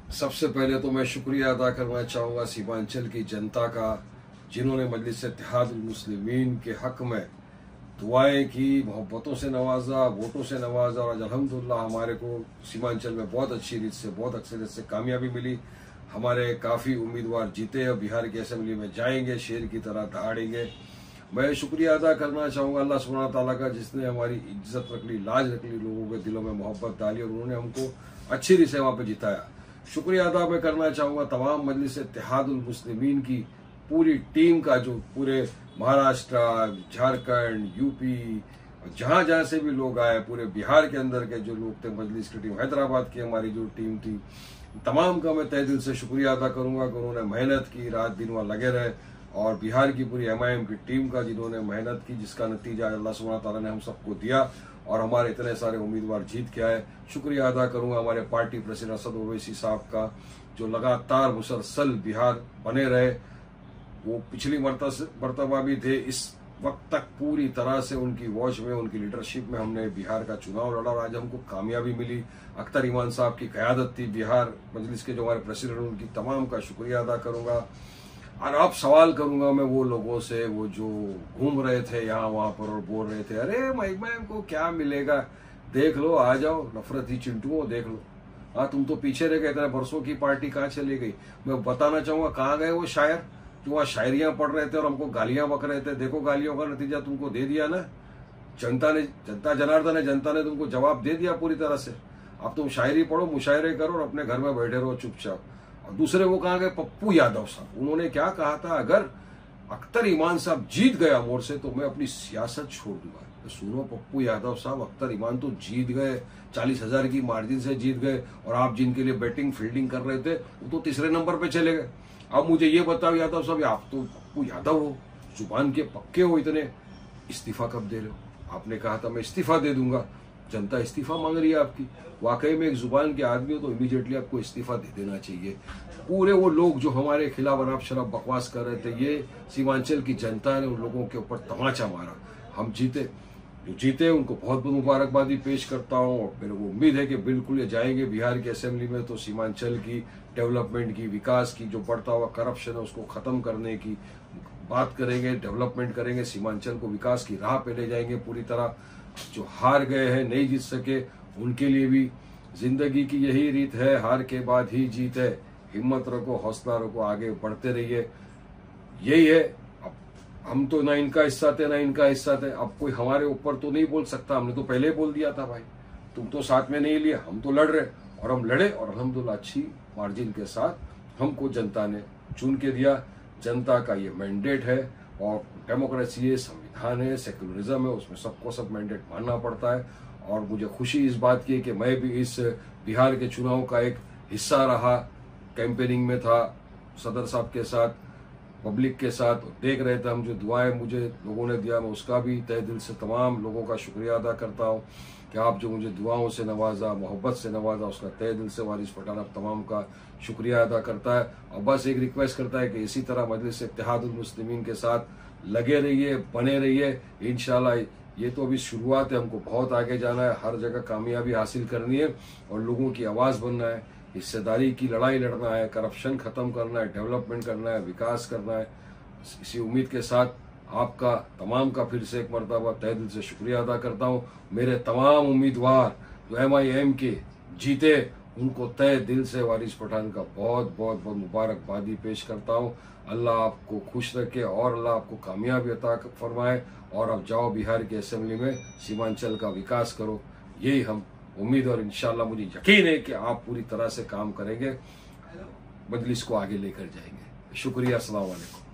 सबसे पहले तो मैं शुक्रिया अदा करना चाहूँगा सीमांचल की जनता का, जिन्होंने मजलिस इत्तेहादुल मुस्लिमीन के हक में दुआएं की, मोहब्बतों से नवाजा, वोटों से नवाजा। और आज अल्हम्दुलिल्लाह हमारे को सीमांचल में बहुत अच्छी रीत से, बहुत अक्सरियत से कामयाबी मिली। हमारे काफ़ी उम्मीदवार जीते और बिहार की असेंबली में जाएंगे, शेर की तरह दहाड़ेंगे। मैं शुक्रिया अदा करना चाहूँगा अल्लाह सुब्हानहू तआला का, जिसने हमारी इज्जत रख ली, लाज रख ली, लोगों के दिलों में मोहब्बत डाली और उन्होंने हमको अच्छी रीत से वहाँ पर जिताया। शुक्रिया अदा मैं करना चाहूँगा तमाम मजलिस इत्तेहादुल मुस्लिमीन की पूरी टीम का, जो पूरे महाराष्ट्र, झारखंड, यूपी, जहाँ जहाँ से भी लोग आए, पूरे बिहार के अंदर के जो लोग थे, मजलिस की टीम, हैदराबाद की हमारी जो टीम थी, तमाम का मैं तहे दिल से शुक्रिया अदा करूँगा कि उन्होंने मेहनत की, रात दिन वहाँ लगे रहे। और बिहार की पूरी MIM की टीम का, जिन्होंने मेहनत की, जिसका नतीजा अल्लाह सुब्हानहू तआला ने हम सबको दिया और हमारे इतने सारे उम्मीदवार जीत के आए। शुक्रिया अदा करूंगा हमारे पार्टी प्रेसिडेंट असद ओवैसी साहब का, जो लगातार मुसलसल बिहार बने रहे। वो पिछली मरतबा भी थे, इस वक्त तक पूरी तरह से उनकी वॉच में, उनकी लीडरशिप में हमने बिहार का चुनाव लड़ा और आज हमको कामयाबी मिली। अख्तर ईमान साहब की क़यादत थी बिहार मजलिस के, जो हमारे प्रेसिडेंट, उनकी तमाम का शुक्रिया अदा करूंगा। और अब सवाल करूंगा मैं वो लोगों से, वो जो घूम रहे थे यहाँ वहां पर और बोल रहे थे अरे MIM को क्या मिलेगा, देख लो, आ जाओ नफरती चिंटुओं, देख लो। हाँ, तुम तो पीछे रह गए, इतने बरसों की पार्टी कहाँ चली गई। मैं बताना चाहूंगा कहाँ गए वो शायर जो वहाँ शायरियां पढ़ रहे थे और हमको गालियां बक रहे थे। देखो गालियों का नतीजा तुमको दे दिया ना, जनता जनार्दन ने, जनता ने तुमको जवाब दे दिया पूरी तरह से। अब तुम शायरी पढ़ो, मुशायरे करो और अपने घर में बैठे रहो चुपचाप। और दूसरे वो कहाँ गए, पप्पू यादव साहब, उन्होंने क्या कहा था, अगर अख्तर ईमान साहब जीत गया मोड़ से तो मैं अपनी सियासत छोड़ दूंगा। तो सुनो पप्पू यादव साहब, अख्तर ईमान तो जीत गए, 40,000 की मार्जिन से जीत गए, और आप जिनके लिए बैटिंग फील्डिंग कर रहे थे वो तो तीसरे नंबर पे चले गए। अब मुझे ये बताओ यादव साहब, आप तो पप्पू यादव हो, जुबान के पक्के हो इतने, इस्तीफा कब दे रहे हो? आपने कहा था मैं इस्तीफा दे दूंगा, जनता इस्तीफा मांग रही है आपकी। वाकई में एक जुबान के आदमी हो तो इमीडिएटली आपको इस्तीफा दे देना चाहिए। पूरे वो लोग जो हमारे खिलाफ अनाप शराब बकवास कर रहे थे, ये सीमांचल की जनता ने उन लोगों के ऊपर तमाचा मारा, हम जीते। जो जीते उनको बहुत बहुत मुबारकबादी पेश करता हूँ और मेरे को उम्मीद है कि बिल्कुल ये जाएंगे बिहार की असेंबली में तो सीमांचल की डेवलपमेंट की, विकास की, जो बढ़ता हुआ करप्शन है उसको खत्म करने की बात करेंगे, डेवलपमेंट करेंगे, सीमांचल को विकास की राह पे ले जाएंगे पूरी तरह। जो हार गए हैं, नहीं जीत सके, उनके लिए भी जिंदगी की यही रीत है, हार के बाद ही जीत है। हिम्मत रखो, हौसला रखो, आगे बढ़ते रहिए, यही है। अब हम तो ना इनका हिस्सा थे ना इनका हिस्सा थे, अब कोई हमारे ऊपर तो नहीं बोल सकता। हमने तो पहले बोल दिया था भाई, तुम तो साथ में नहीं लिया, हम तो लड़ रहे, और हम लड़े और अल्हम्दुलिल्लाह अच्छी मार्जिन के साथ हमको जनता ने चुन के दिया। जनता का ये मैंडेट है और डेमोक्रेसी है, संविधान है, सेक्युलरिज्म है, उसमें सबको सब मैंडेट मानना पड़ता है। और मुझे खुशी इस बात की है कि मैं भी इस बिहार के चुनाव का एक हिस्सा रहा, कैंपेनिंग में था सदर साहब के साथ, पब्लिक के साथ, देख रहे थे हम। जो दुआएं मुझे लोगों ने दिया, मैं उसका भी तहे दिल से तमाम लोगों का शुक्रिया अदा करता हूँ कि आप जो मुझे दुआओं से नवाजा, मोहब्बत से नवाजा, उसका तहे दिल से वारिस पठान आप तमाम का शुक्रिया अदा करता है। और बस एक रिक्वेस्ट करता है कि इसी तरह मजलिस इत्तेहादुल मुस्लिमीन के साथ लगे रहिए, बने रहिए। इंशाल्लाह ये तो अभी शुरुआत है, हमको बहुत आगे जाना है, हर जगह कामयाबी हासिल करनी है और लोगों की आवाज़ बनना है, हिस्सेदारी की लड़ाई लड़ना है, करप्शन खत्म करना है, डेवलपमेंट करना है, विकास करना है। इसी उम्मीद के साथ आपका तमाम का फिर से एक मरतबा तहे दिल से शुक्रिया अदा करता हूँ। मेरे तमाम उम्मीदवार जो MIM के जीते, उनको तहे दिल से वारिस पठान का बहुत बहुत बहुत मुबारकबादी पेश करता हूँ। अल्लाह आपको खुश रखे और अल्लाह आपको कामयाबी अता फरमाए और अब जाओ बिहार की असेंबली में सीमांचल का विकास करो, यही हम उम्मीद और इंशाल्लाह मुझे यकीन है कि आप पूरी तरह से काम करेंगे, मजलिस को आगे लेकर जाएंगे। शुक्रिया, अस्सलाम वालेकुम।